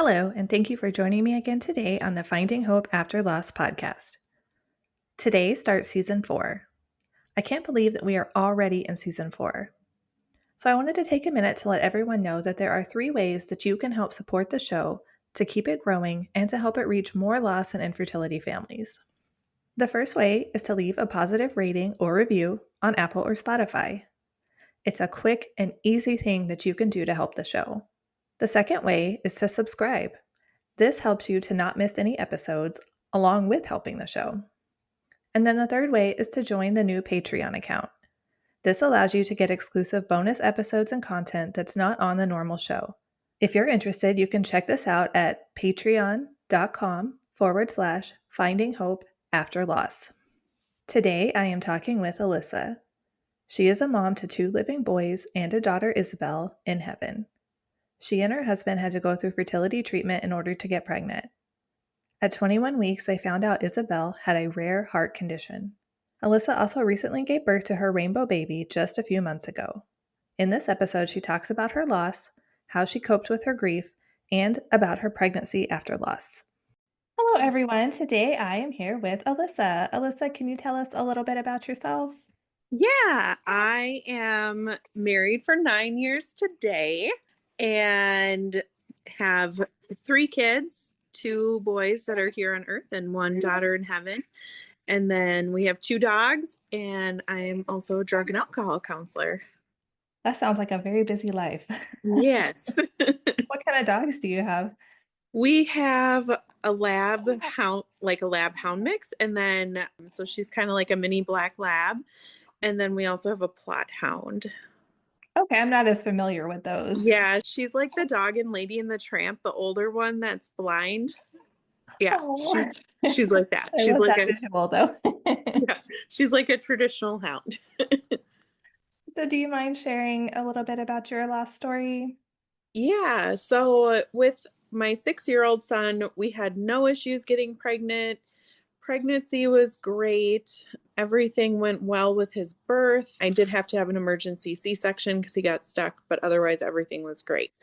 Hello, and thank you for joining me again today on the Finding Hope After Loss podcast. Today starts season 4. I can't believe that we are already in season 4. So I wanted to take a minute to let everyone know that there are 3 ways that you can help support the show to keep it growing and to help it reach more loss and infertility families. The first way is to leave a positive rating or review on Apple or Spotify. It's a quick and easy thing that you can do to help the show. The second way is to subscribe. This helps you to not miss any episodes, along with helping the show. And then the third way is to join the new Patreon account. This allows you to get exclusive bonus episodes and content that's not on the normal show. If you're interested, you can check this out at patreon.com/Finding Hope After Loss. Today, I am talking with Alissa. She is a mom to 2 living boys and a daughter, Isabelle, in heaven. She and her husband had to go through fertility treatment in order to get pregnant. At 21 weeks, they found out Isabelle had a rare heart condition. Alissa also recently gave birth to her rainbow baby just a few months ago. In this episode, she talks about her loss, how she coped with her grief, and about her pregnancy after loss. Hello, everyone. Today I am here with Alissa. Alissa, can you tell us a little bit about yourself? Yeah, I am married for 9 years today and have 3 kids, 2 boys that are here on earth and 1 daughter in heaven. And then we have 2 dogs, and I am also a drug and alcohol counselor. That sounds like a very busy life. Yes. What kind of dogs do you have? We have a lab hound, like a lab hound mix, and then so she's kind of like a mini black lab. And then we also have a plot hound. Okay, I'm not as familiar with those. Yeah, she's like the dog in Lady and the Tramp, the older one that's blind. Yeah, Oh, she's like that. I She's love like that a visual though. yeah, she's like a traditional hound. So do you mind sharing a little bit about your lost story? Yeah, so with my 6-year-old son, we had no issues getting pregnant. Pregnancy was great. Everything went well with his birth. I did have to have an emergency C-section because he got stuck, but otherwise everything was great.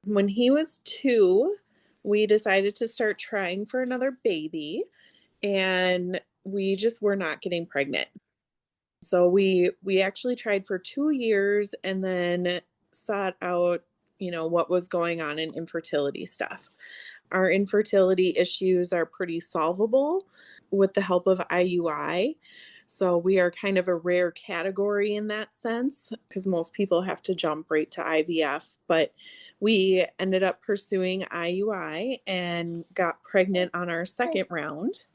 When he was 2, we decided to start trying for another baby, and we just were not getting pregnant. So we actually tried for 2 years and then sought out, what was going on in infertility stuff. Our infertility issues are pretty solvable with the help of IUI. So we are kind of a rare category in that sense because most people have to jump right to IVF. But we ended up pursuing IUI and got pregnant on our second round.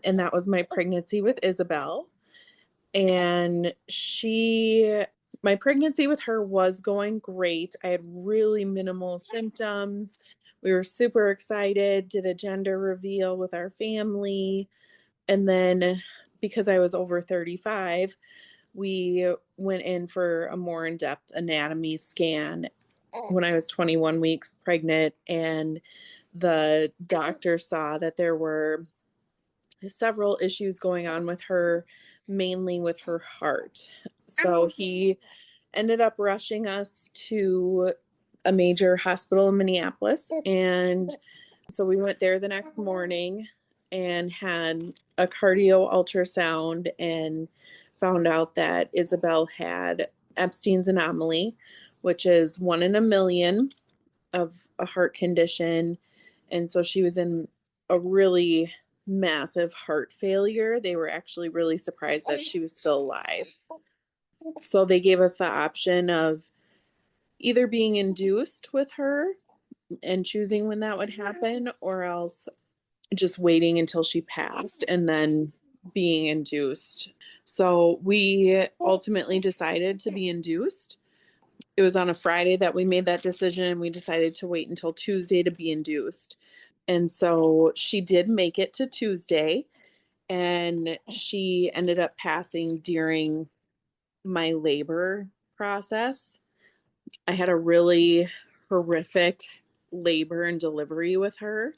And that was my pregnancy with Isabelle. And my pregnancy with her was going great. I had really minimal symptoms. We were super excited, did a gender reveal with our family. And then because I was over 35, we went in for a more in-depth anatomy scan when I was 21 weeks pregnant. And the doctor saw that there were several issues going on with her, mainly with her heart. So he ended up rushing us to a major hospital in Minneapolis. And so we went there the next morning and had a cardio ultrasound and found out that Isabelle had Epstein's anomaly, which is 1 in a million of a heart condition. And so she was in a really massive heart failure. They were actually really surprised that she was still alive. So they gave us the option of either being induced with her and choosing when that would happen, or else just waiting until she passed and then being induced. So we ultimately decided to be induced. It was on a Friday that we made that decision, and we decided to wait until Tuesday to be induced. And so she did make it to Tuesday, and she ended up passing during my labor process. I had a really horrific labor and delivery with her.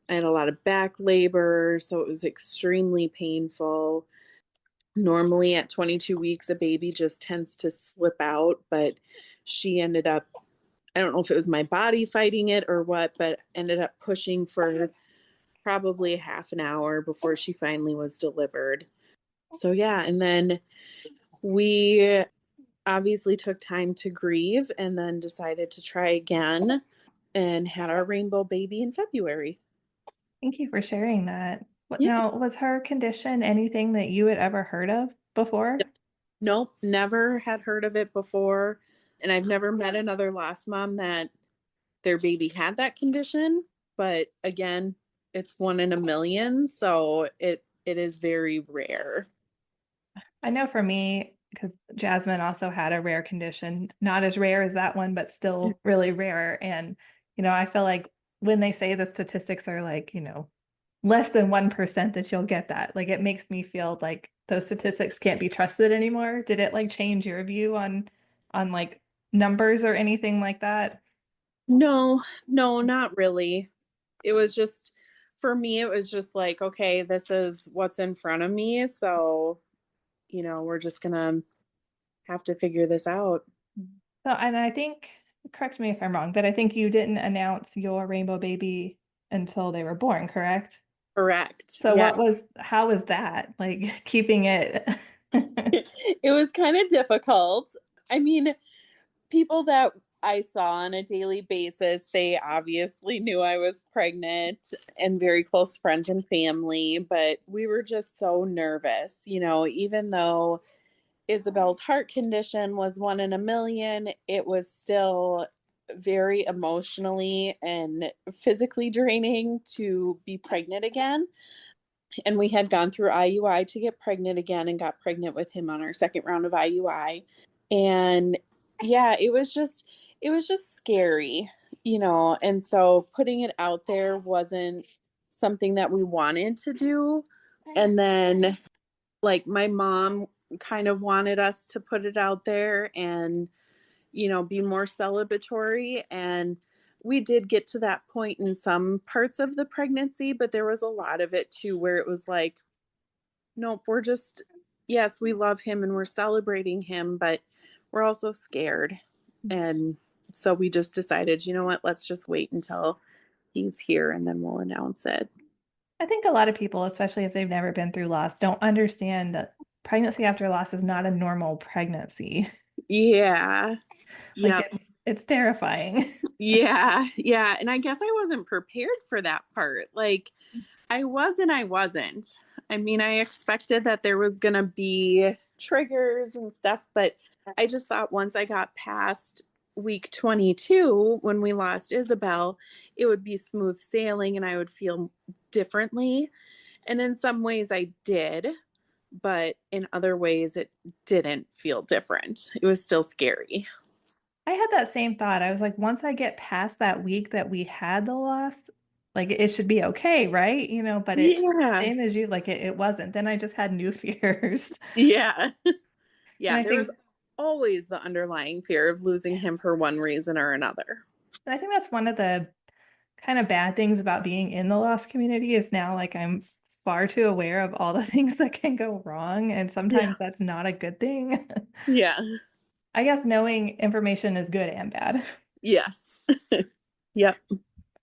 I had a lot of back labor, so it was extremely painful. Normally at 22 weeks, a baby just tends to slip out, but she ended up I don't know if it was my body fighting it or what, but ended up pushing for probably half an hour before she finally was delivered. So yeah, and then we obviously took time to grieve and then decided to try again and had our rainbow baby in February. Thank you for sharing that. What Yeah. now, was her condition anything that you had ever heard of before? Nope, never had heard of it before. And I've never met another lost mom that their baby had that condition. But again, it's one in a million, so it is very rare. I know for me, because Jasmine also had a rare condition, not as rare as that one, but still really rare. And, I feel like when they say the statistics are like, less than 1% that you'll get that, like it makes me feel like those statistics can't be trusted anymore. Did it like change your view on like numbers or anything like that? No, no, not really. It was just, for me, it was just like, okay, this is what's in front of me. So, we're just gonna have to figure this out. So, and I think, correct me if I'm wrong, but I think you didn't announce your rainbow baby until they were born, correct? Correct. So Yeah. how was that? Like keeping it It was kind of difficult. I mean, people that I saw on a daily basis, they obviously knew I was pregnant and very close friends and family, but we were just so nervous, even though Isabel's heart condition was one in a million, it was still very emotionally and physically draining to be pregnant again. And we had gone through IUI to get pregnant again and got pregnant with him on our second round of IUI. And yeah, it was just scary, and so putting it out there wasn't something that we wanted to do. And then like my mom kind of wanted us to put it out there and be more celebratory, and we did get to that point in some parts of the pregnancy, but there was a lot of it too where it was like, nope, we're just, yes, we love him and we're celebrating him, but we're also scared. And so we just decided, you know what, let's just wait until he's here and then we'll announce it. I think a lot of people, especially if they've never been through loss, don't understand that pregnancy after loss is not a normal pregnancy. Yeah. Like Yep. it's terrifying. Yeah. Yeah. And I guess I wasn't prepared for that part. Like, I was and I wasn't. I mean, I expected that there was going to be triggers and stuff, but I just thought once I got past week 22, when we lost Isabel, it would be smooth sailing and I would feel differently. And in some ways, I did, but in other ways, it didn't feel different. It was still scary. I had that same thought. I was like, once I get past that week that we had the loss, like it should be okay, right? But Yeah. same as you, like it wasn't. Then I just had new fears. Yeah. And Yeah. I There was think always the underlying fear of losing him for one reason or another. and I think that's one of the kind of bad things about being in the loss community is now like I'm far too aware of all the things that can go wrong, and Yeah. sometimes that's not a good thing. Yeah. I guess knowing information is good and bad. Yes. Yep.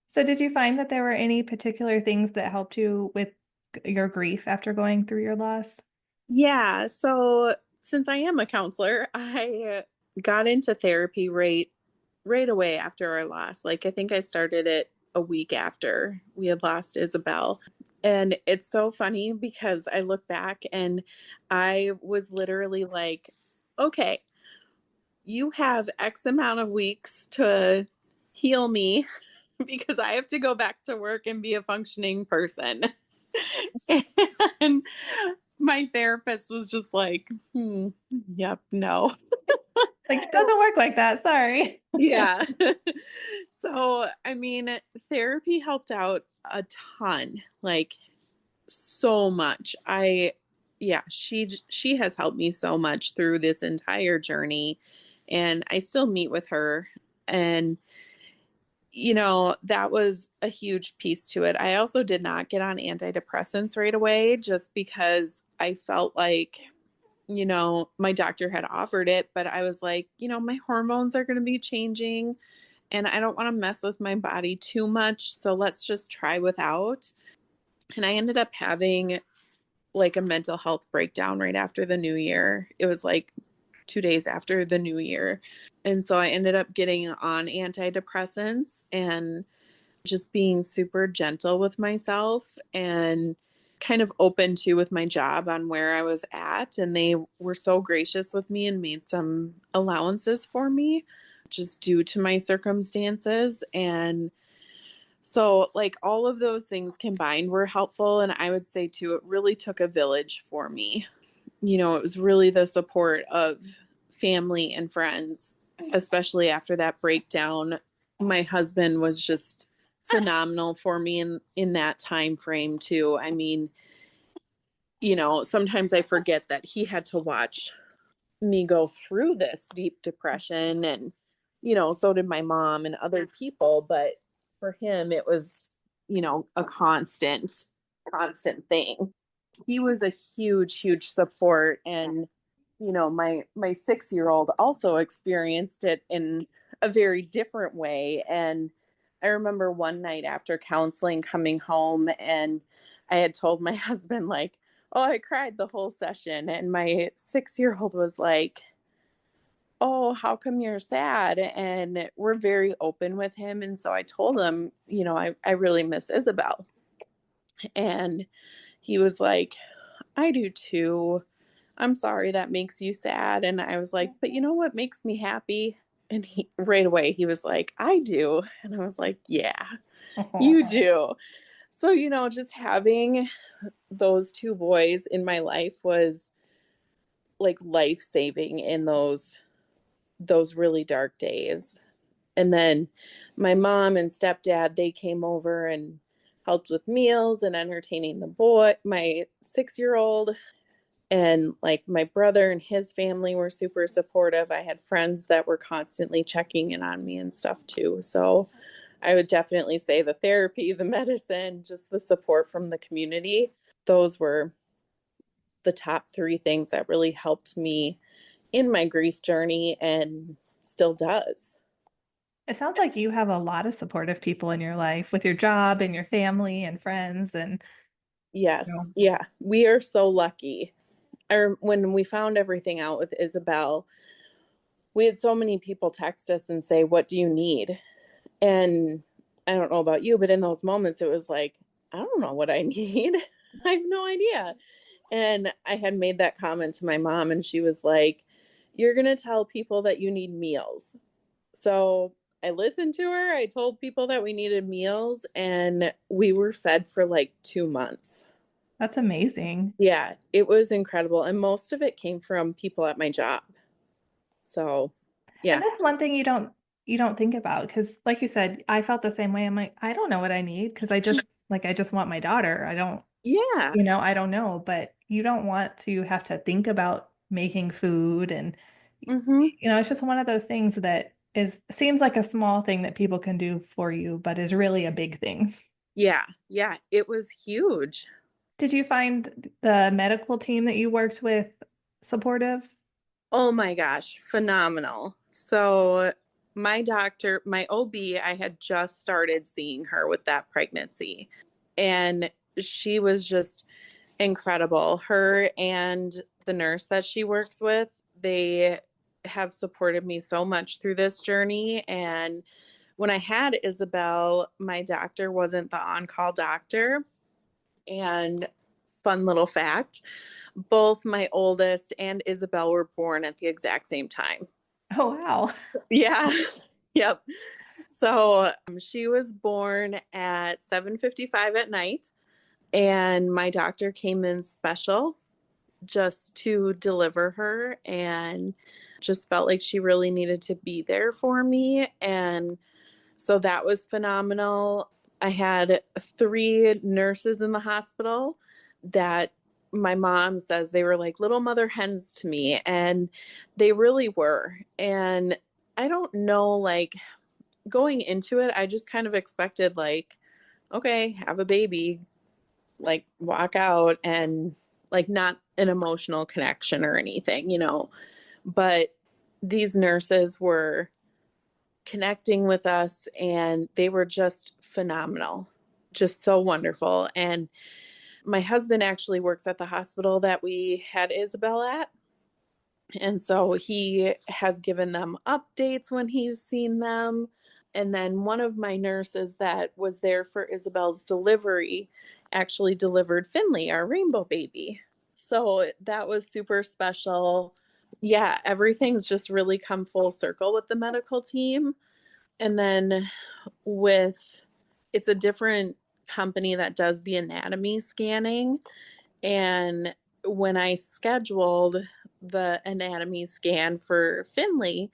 So, did you find that there were any particular things that helped you with your grief after going through your loss? Yeah. So since I am a counselor, I got into therapy right away after our loss. Like I think I started it a week after we had lost Isabel. And it's so funny because I look back and I was literally like, okay, you have X amount of weeks to heal me because I have to go back to work and be a functioning person. And my therapist was just like, yep, no. Like, it doesn't work like that. Sorry. Yeah. So, I mean, therapy helped out a ton, like so much. Yeah, she has helped me so much through this entire journey, and I still meet with her. And that was a huge piece to it. I also did not get on antidepressants right away just because I felt like, my doctor had offered it, but I was like, my hormones are going to be changing and I don't want to mess with my body too much. So let's just try without. And I ended up having like a mental health breakdown right after the new year. It was like 2 days after the new year. And so I ended up getting on antidepressants and just being super gentle with myself and kind of open to with my job on where I was at. And they were so gracious with me and made some allowances for me just due to my circumstances. And so, like, all of those things combined were helpful. And I would say, too, it really took a village for me. It was really the support of family and friends, especially after that breakdown. My husband was just phenomenal for me in that time frame too. I mean, sometimes I forget that he had to watch me go through this deep depression, and so did my mom and other people, but for him it was a constant thing. He was a huge support, and my 6 year old also experienced it in a very different way. And I remember one night after counseling coming home, and I had told my husband, like, oh, I cried the whole session. And my 6 year old was like, oh, how come you're sad? And we're very open with him. And so I told him, I really miss Isabelle. And he was like, I do too. I'm sorry that makes you sad. And I was like, but you know what makes me happy? And he right away he was like, I do. And I was like, yeah, you do. So, just having those two boys in my life was like life saving in those really dark days. And then my mom and stepdad, they came over and helped with meals and entertaining the boy, my 6 year old. And like my brother and his family were super supportive. I had friends that were constantly checking in on me and stuff too. So I would definitely say the therapy, the medicine, just the support from the community, those were the top three things that really helped me in my grief journey and still does. It sounds like you have a lot of supportive people in your life with your job and your family and friends and you Yes. know. Yeah. We are so lucky. When we found everything out with Isabelle, we had so many people text us and say, what do you need? And I don't know about you, but in those moments, it was like, I don't know what I need. I have no idea. And I had made that comment to my mom, and she was like, you're going to tell people that you need meals. So I listened to her. I told people that we needed meals, and we were fed for like 2 months. That's amazing. Yeah, it was incredible. And most of it came from people at my job. So, And yeah. that's one thing you don't think about because like you said, I felt the same way. I'm like, I don't know what I need because I just want my daughter. I don't, Yeah. I don't know, but you don't want to have to think about making food and Mm-hmm. it's just one of those things that is seems like a small thing that people can do for you, but is really a big thing. Yeah. Yeah. It was huge. Did you find the medical team that you worked with supportive? Oh my gosh, phenomenal. So, my doctor, my OB, I had just started seeing her with that pregnancy, and she was just incredible. Her and the nurse that she works with, they have supported me so much through this journey. And when I had Isabelle, my doctor wasn't the on call doctor. And fun little fact, both my oldest and Isabelle were born at the exact same time. Oh, wow. Yeah. Yep. So she was born at 7:55 at night, and my doctor came in special just to deliver her, and just felt like she really needed to be there for me. And so that was phenomenal. I had three nurses in the hospital that my mom says they were like little mother hens to me, and they really were. And I don't know, like going into it, I just kind of expected, like, okay, have a baby, like walk out, and like not an emotional connection or anything. But these nurses were connecting with us, and they were just phenomenal, just so wonderful. And my husband actually works at the hospital that we had Isabelle at. And so he has given them updates when he's seen them. And then one of my nurses that was there for Isabel's delivery actually delivered Finley, our rainbow baby. So that was super special. Yeah, everything's just really come full circle with the medical team. And then with it's a different company that does the anatomy scanning. And when I scheduled the anatomy scan for Finley,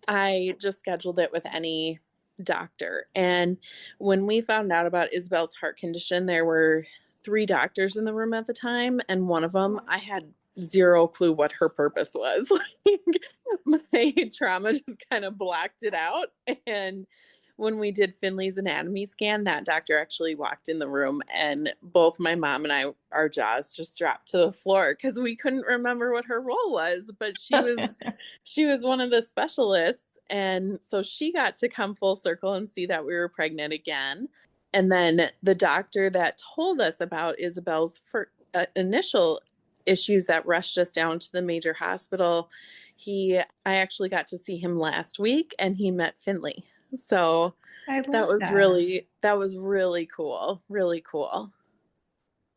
I just scheduled it with any doctor. And when we found out about Isabel's heart condition, there were three doctors in the room at the time. And one of them, I had zero clue what her purpose was. Like, my trauma just kind of blocked it out. And when we did Finley's anatomy scan, that doctor actually walked in the room, and both my mom and I, our jaws just dropped to the floor because we couldn't remember what her role was. But she was one of the specialists. And so she got to come full circle and see that we were pregnant again. And then the doctor that told us about Isabel's initial issues that rushed us down to the major hospital, I actually got to see him last week, and he met Finley. So I love that. that was really cool. Really cool.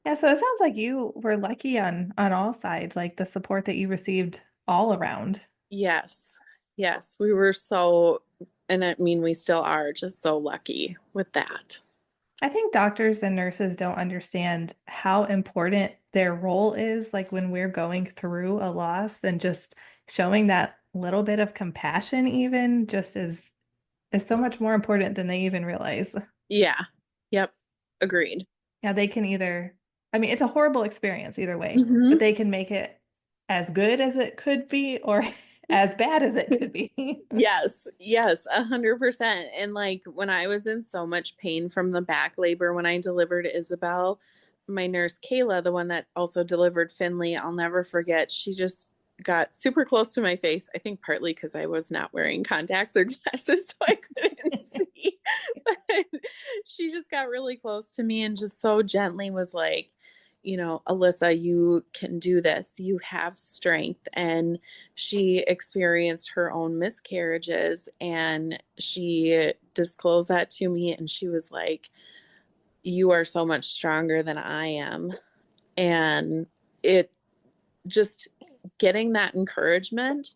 Yeah, so it sounds like you were lucky on all sides, like the support that you received all around. Yes. Yes. We were so, and I mean, we still are just so lucky with that. I think doctors and nurses don't understand how important their role is, like when we're going through a loss, and just showing that little bit of compassion even just is so much more important than they even realize. Yeah. Yep. Agreed. Yeah, they can either, I mean, it's a horrible experience either way, but Hmm. they can make it as good as it could be or as bad as it could be. Yes, yes, 100%. And like when I was in so much pain from the back labor when I delivered Isabel, my nurse Kayla, the one that also delivered Finley, I'll never forget. She just got super close to my face. I think partly because I was not wearing contacts or glasses, so I couldn't see. But she just got really close to me and just so gently was like, Alissa, you can do this. You have strength. And she experienced her own miscarriages, and she disclosed that to me, and she was like, you are so much stronger than I am. And it just getting that encouragement,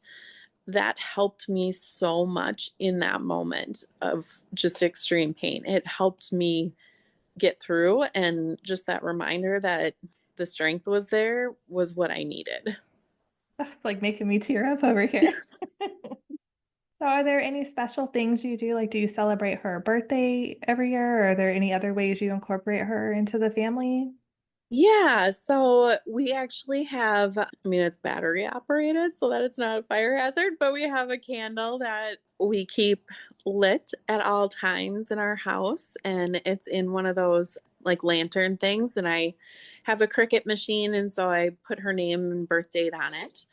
that helped me so much in that moment of just extreme pain. It helped me get through, and just that reminder that the strength was there was what I needed. It's like making me tear up over here. So, are there any special things you do? Like, do you celebrate her birthday every year? Or are there any other ways you incorporate her into the family? Yeah, so we actually have, I mean, it's battery operated so that it's not a fire hazard, but we have a candle that we keep lit at all times in our house. And it's in one of those like lantern things. And I have a Cricut machine. And so I put her name and birth date on it.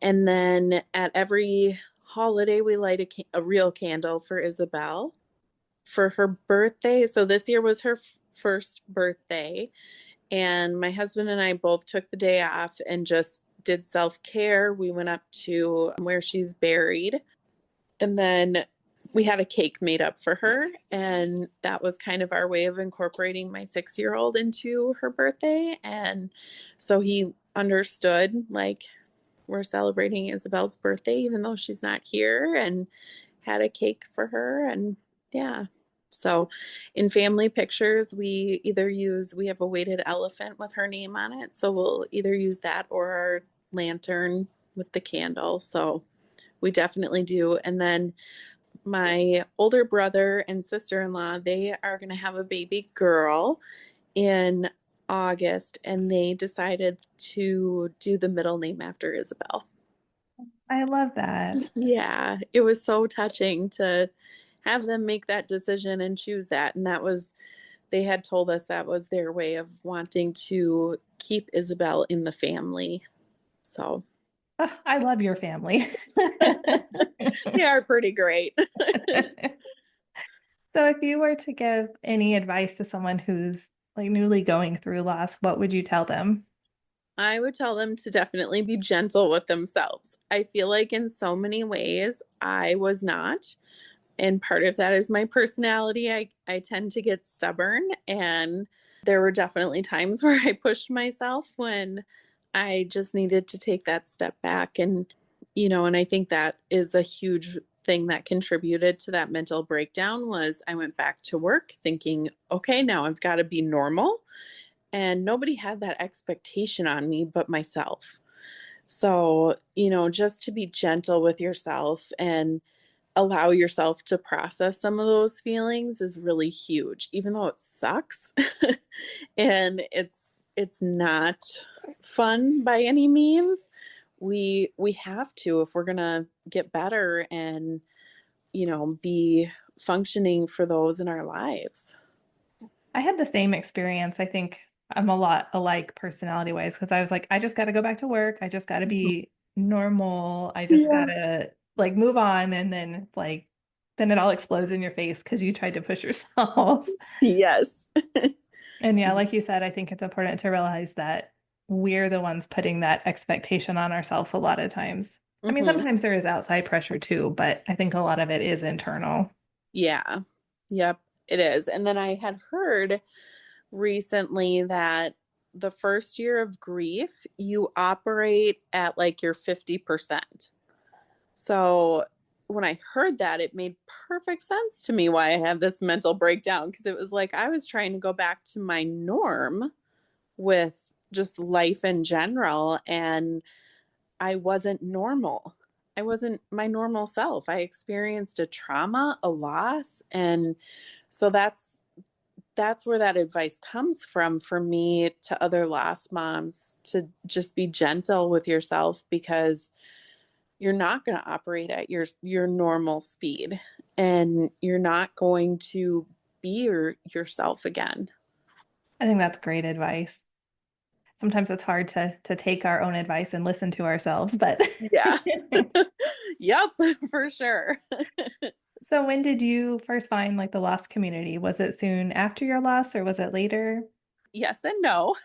And then at every holiday, we light a real candle for Isabelle for her birthday. So this year was her first birthday. And my husband and I both took the day off and just did self care. We went up to where she's buried. And then we had a cake made up for her. And that was kind of our way of incorporating my 6 year old into her birthday. And so he understood, like, we're celebrating Isabel's birthday, even though she's not here, and had a cake for her. And yeah. So in family pictures, we have a weighted elephant with her name on it. So we'll either use that or our lantern with the candle. So we definitely do. And then my older brother and sister-in-law, they are going to have a baby girl in August, and they decided to do the middle name after Isabel. I love that. Yeah, it was so touching to have them make that decision and choose that. And they had told us that was their way of wanting to keep Isabel in the family. So, I love your family. They are pretty great. So if you were to give any advice to someone who's like newly going through loss, what would you tell them? I would tell them to definitely be gentle with themselves. I feel like in so many ways I was not. And part of that is my personality. I tend to get stubborn. And there were definitely times where I pushed myself when I just needed to take that step back. And I think that is a huge thing that contributed to that mental breakdown was I went back to work thinking, okay, now I've got to be normal. And nobody had that expectation on me but myself. So, just to be gentle with yourself and allow yourself to process some of those feelings is really huge, even though it sucks and it's not fun by any means. We have to if we're gonna get better and be functioning for those in our lives. I had the same experience. I think I'm a lot alike personality wise because I was like, I just got to go back to work. I just got to be normal. I just got Yeah. to like move on. And then it's like, then it all explodes in your face because you tried to push yourself. Yes. And yeah, like you said, I think it's important to realize that we're the ones putting that expectation on ourselves a lot of times. I mean, Hmm. sometimes there is outside pressure too, but I think a lot of it is internal. Yeah. Yep, it is. And then I had heard recently that the first year of grief, you operate at like your 50%. So when I heard that, it made perfect sense to me why I had this mental breakdown because it was like I was trying to go back to my norm with just life in general, and I wasn't normal. I wasn't my normal self. I experienced a trauma, a loss, and so that's where that advice comes from for me to other lost moms to just be gentle with yourself because you're not going to operate at your normal speed and you're not going to be yourself again. I think that's great advice. Sometimes it's hard to take our own advice and listen to ourselves, but Yeah. Yep, for sure. so when did you first find like the lost community? Was it soon after your loss or was it later? Yes and no.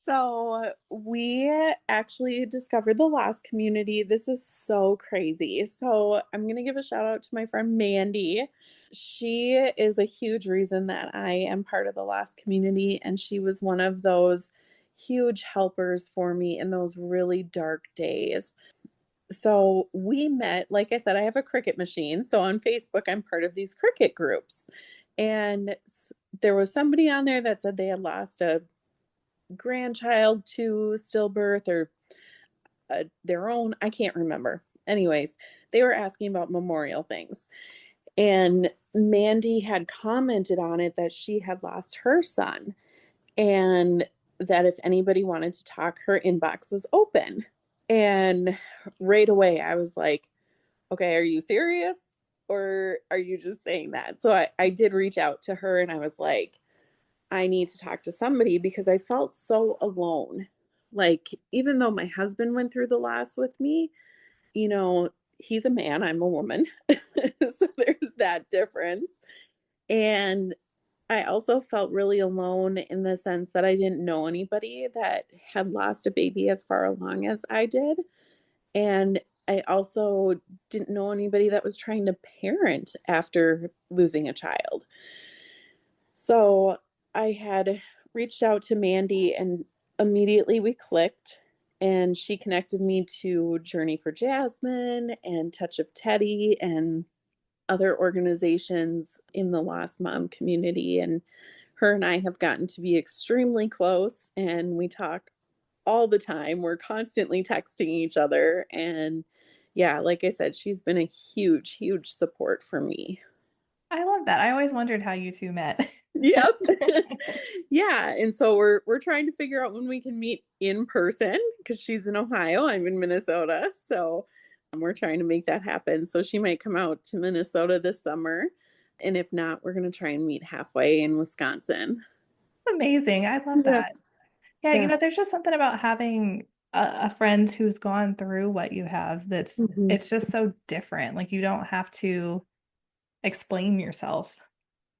So we actually discovered the lost community. This is so crazy. So I'm going to give a shout out to my friend Mandy. She is a huge reason that I am part of the lost community. And she was one of those huge helpers for me in those really dark days. So we met, like I said, I have a cricket machine. So on Facebook, I'm part of these cricket groups. And there was somebody on there that said they had lost a grandchild to stillbirth or their own. I can't remember. Anyways, they were asking about memorial things. And Mandy had commented on it that she had lost her son and that if anybody wanted to talk, her inbox was open. And right away, I was like, okay, are you serious? Or are you just saying that? So I did reach out to her and I was like, I need to talk to somebody because I felt so alone. Like, even though my husband went through the loss with me, you know, he's a man, I'm a woman. So there's that difference. And I also felt really alone in the sense that I didn't know anybody that had lost a baby as far along as I did. And I also didn't know anybody that was trying to parent after losing a child. So I had reached out to Mandy and immediately we clicked. And she connected me to Journey for Jasmine and Touch of Teddy and other organizations in the Lost Mom community. And her and I have gotten to be extremely close and we talk all the time. We're constantly texting each other. And yeah, like I said, she's been a huge, huge support for me. I love that. I always wondered how you two met. Yep. Yeah, and so we're trying to figure out when we can meet in person because she's in Ohio, I'm in Minnesota. So we're trying to make that happen. So she might come out to Minnesota this summer. And if not, we're going to try and meet halfway in Wisconsin. Amazing. I love Yeah. that. Yeah, Yeah. there's just something about having a friend who's gone through what you have, Mhm. it's just so different. Like you don't have to explain yourself.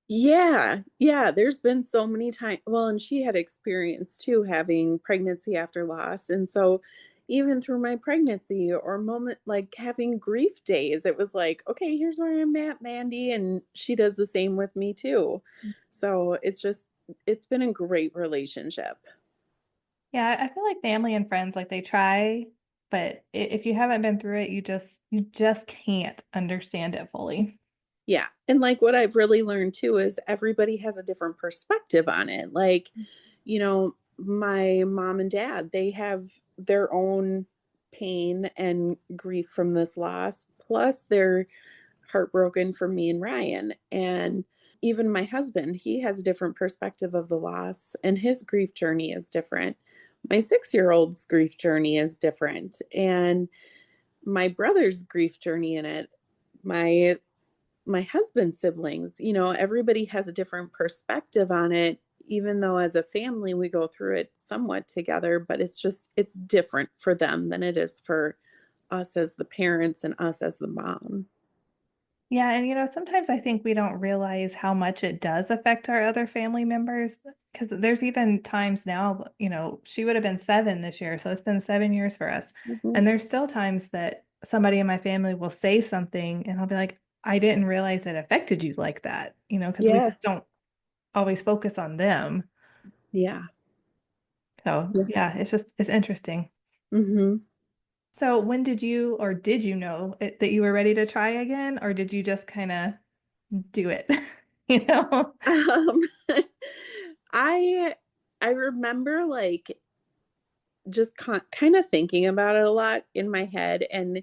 Yeah, yeah, there's been so many times. Well, and she had experience too having pregnancy after loss, and so even through my pregnancy or moment like having grief days, it was like, "Okay, here's where I'm at, Mandy," and she does the same with me too. So, it's been a great relationship. Yeah, I feel like family and friends, like they try, but if you haven't been through it, you just can't understand it fully. Yeah, and, like, what I've really learned too is everybody has a different perspective on it, like, my mom and dad, they have their own pain and grief from this loss, plus they're heartbroken for me and Ryan, and even my husband, he has a different perspective of the loss, and his grief journey is different. My six-year-old's grief journey is different, and my brother's grief journey in it, my my husband's siblings, everybody has a different perspective on it, even though as a family we go through it somewhat together, but it's different for them than it is for us as the parents and us as the mom. Yeah, and sometimes I think we don't realize how much it does affect our other family members because there's even times now, she would have been 7 this year, so it's been 7 years for us. Mhm. And there's still times that somebody in my family will say something and I'll be like, I didn't realize it affected you like that, because we Yeah. just don't always focus on them. Yeah. So Yeah. yeah, it's interesting. Mhm. So when did you know that you were ready to try again, or did you just kind of do it? You know? Um, I I remember, like, just kinda thinking about it a lot in my head, and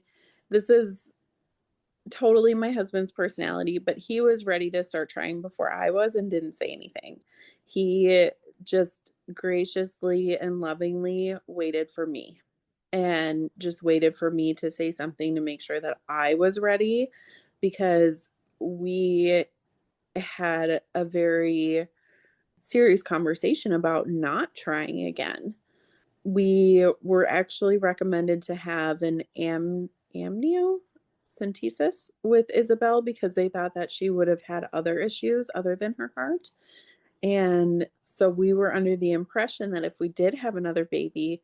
this is totally my husband's personality, but he was ready to start trying before I was and didn't say anything. He just graciously and lovingly waited for me and just waited for me to say something to make sure that I was ready because we had a very serious conversation about not trying again. We were actually recommended to have an amniocentesis with Isabelle because they thought that she would have had other issues other than her heart, and so we were under the impression that if we did have another baby,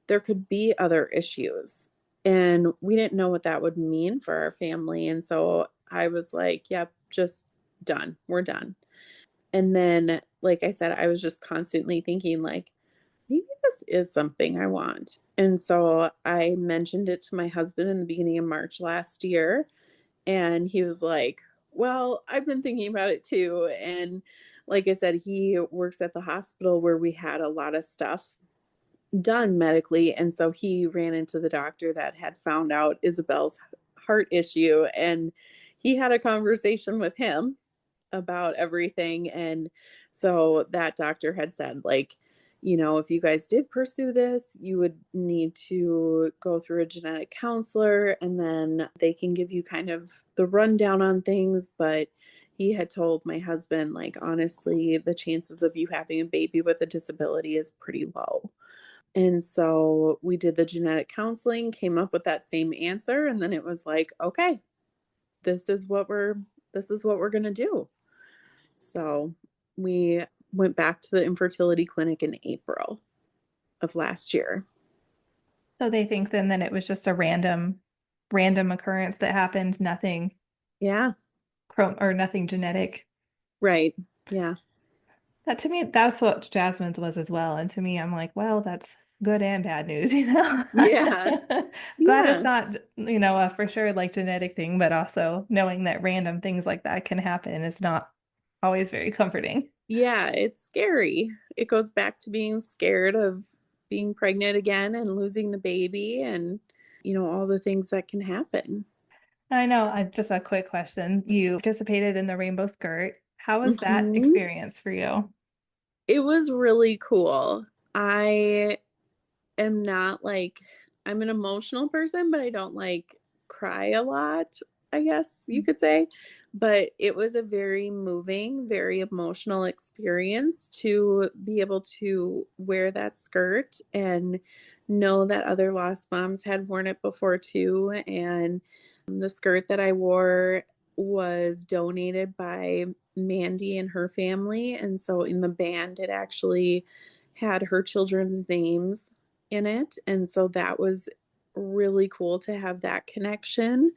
there could be other issues, and we didn't know what that would mean for our family, and so I was like, "Yep, just done. We're done." And then, like I said, I was just constantly thinking like, maybe this is something I want. And so I mentioned it to my husband in the beginning of March last year, and he was like, "Well, I've been thinking about it too." And like I said, he works at the hospital where we had a lot of stuff done medically. And so he ran into the doctor that had found out Isabel's heart issue. And he had a conversation with him about everything, and so that doctor had said, like, "If you guys did pursue this, you would need to go through a genetic counselor, and then they can give you kind of the rundown on things," but he had told my husband, like, "Honestly, the chances of you having a baby with a disability is pretty low." And so we did the genetic counseling, came up with that same answer, and then it was like, "Okay, this is what we're this is what we're gonna do." So we went back to the infertility clinic in April of last year. So they think then that it was just a random occurrence that happened, nothing Yeah, or nothing genetic. right. Yeah. That to me, that's what Jasmine's was as well. And to me, I'm like, well, that's good and bad news, Yeah. Glad it's Yeah. not, a for sure like genetic thing, but also knowing that random things like that can happen is not always very comforting. Yeah, it's scary. It goes back to being scared of being pregnant again and losing the baby and, all the things that can happen. I know, just a quick question. You participated in the rainbow skirt. How was that Mhm. experience for you? It was really cool. I am not like I'm an emotional person, but I don't like cry a lot, I guess you could say. But it was a very moving, very emotional experience to be able to wear that skirt and know that other lost moms had worn it before too. And the skirt that I wore was donated by Mandy and her family. And so in the band, it actually had her children's names in it. And so that was really cool to have that connection.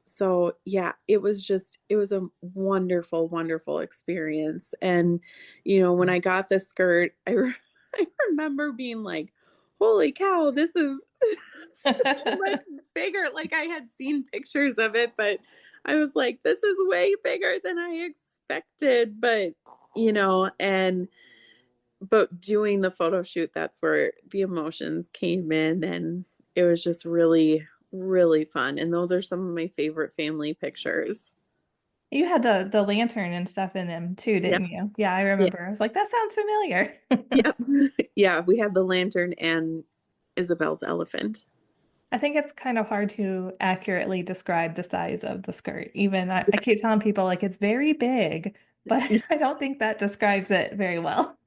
So, yeah, it was a wonderful, wonderful experience, and, when I got this skirt, I remember being like, "Holy cow, this is so much bigger," like, I had seen pictures of it, but I was like, "This is way bigger than I expected," but doing the photo shoot, that's where the emotions came in, and it was just really, really fun, and those are some of my favorite family pictures. You had the lantern and stuff in them too, Yep. didn't you? Yeah, I Yeah. remember. I was like, that sounds familiar. Yep. Yeah, we had the lantern and Isabel's elephant. I think it's kind of hard to accurately describe the size of the skirt. Even I keep telling people like it's very big, but Yeah. I don't think that describes it very well.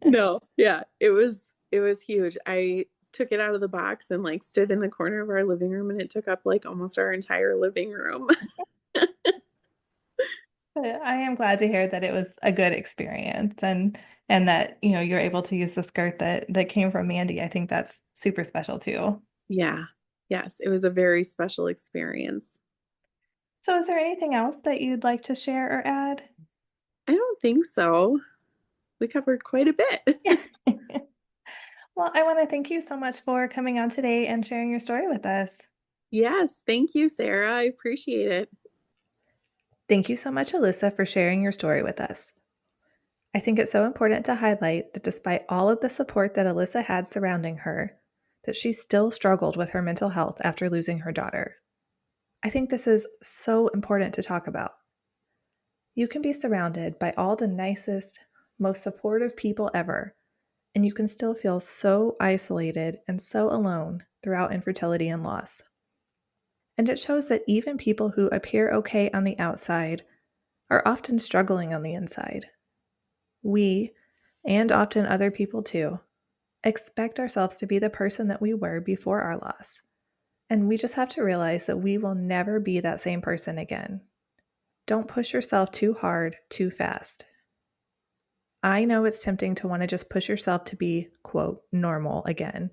No, yeah, it was huge. I took it out of the box and, like, stood in the corner of our living room, and it took up, like, almost our entire living room. But I am glad to hear that it was a good experience and that, you're able to use the skirt that came from Mandy. I think that's super special too. Yeah. Yes, it was a very special experience. So is there anything else that you'd like to share or add? I don't think so. We covered quite a bit. Yeah. Well, I want to thank you so much for coming on today and sharing your story with us. Yes, thank you, Sarah. I appreciate it. Thank you so much, Alissa, for sharing your story with us. I think it's so important to highlight that despite all of the support that Alissa had surrounding her, that she still struggled with her mental health after losing her daughter. I think this is so important to talk about. You can be surrounded by all the nicest, most supportive people ever, and you can still feel so isolated and so alone throughout infertility and loss. And it shows that even people who appear okay on the outside are often struggling on the inside. We, and often other people too, expect ourselves to be the person that we were before our loss. And we just have to realize that we will never be that same person again. Don't push yourself too hard, too fast. I know it's tempting to want to just push yourself to be, quote, normal again,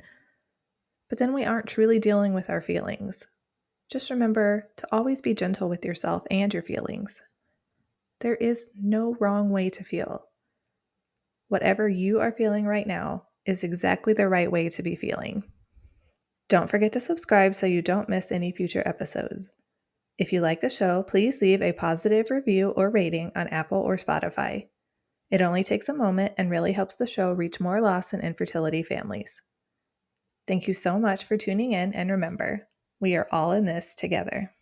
but then we aren't truly dealing with our feelings. Just remember to always be gentle with yourself and your feelings. There is no wrong way to feel. Whatever you are feeling right now is exactly the right way to be feeling. Don't forget to subscribe so you don't miss any future episodes. If you like the show, please leave a positive review or rating on Apple or Spotify. It only takes a moment and really helps the show reach more loss and infertility families. Thank you so much for tuning in, and remember, we are all in this together.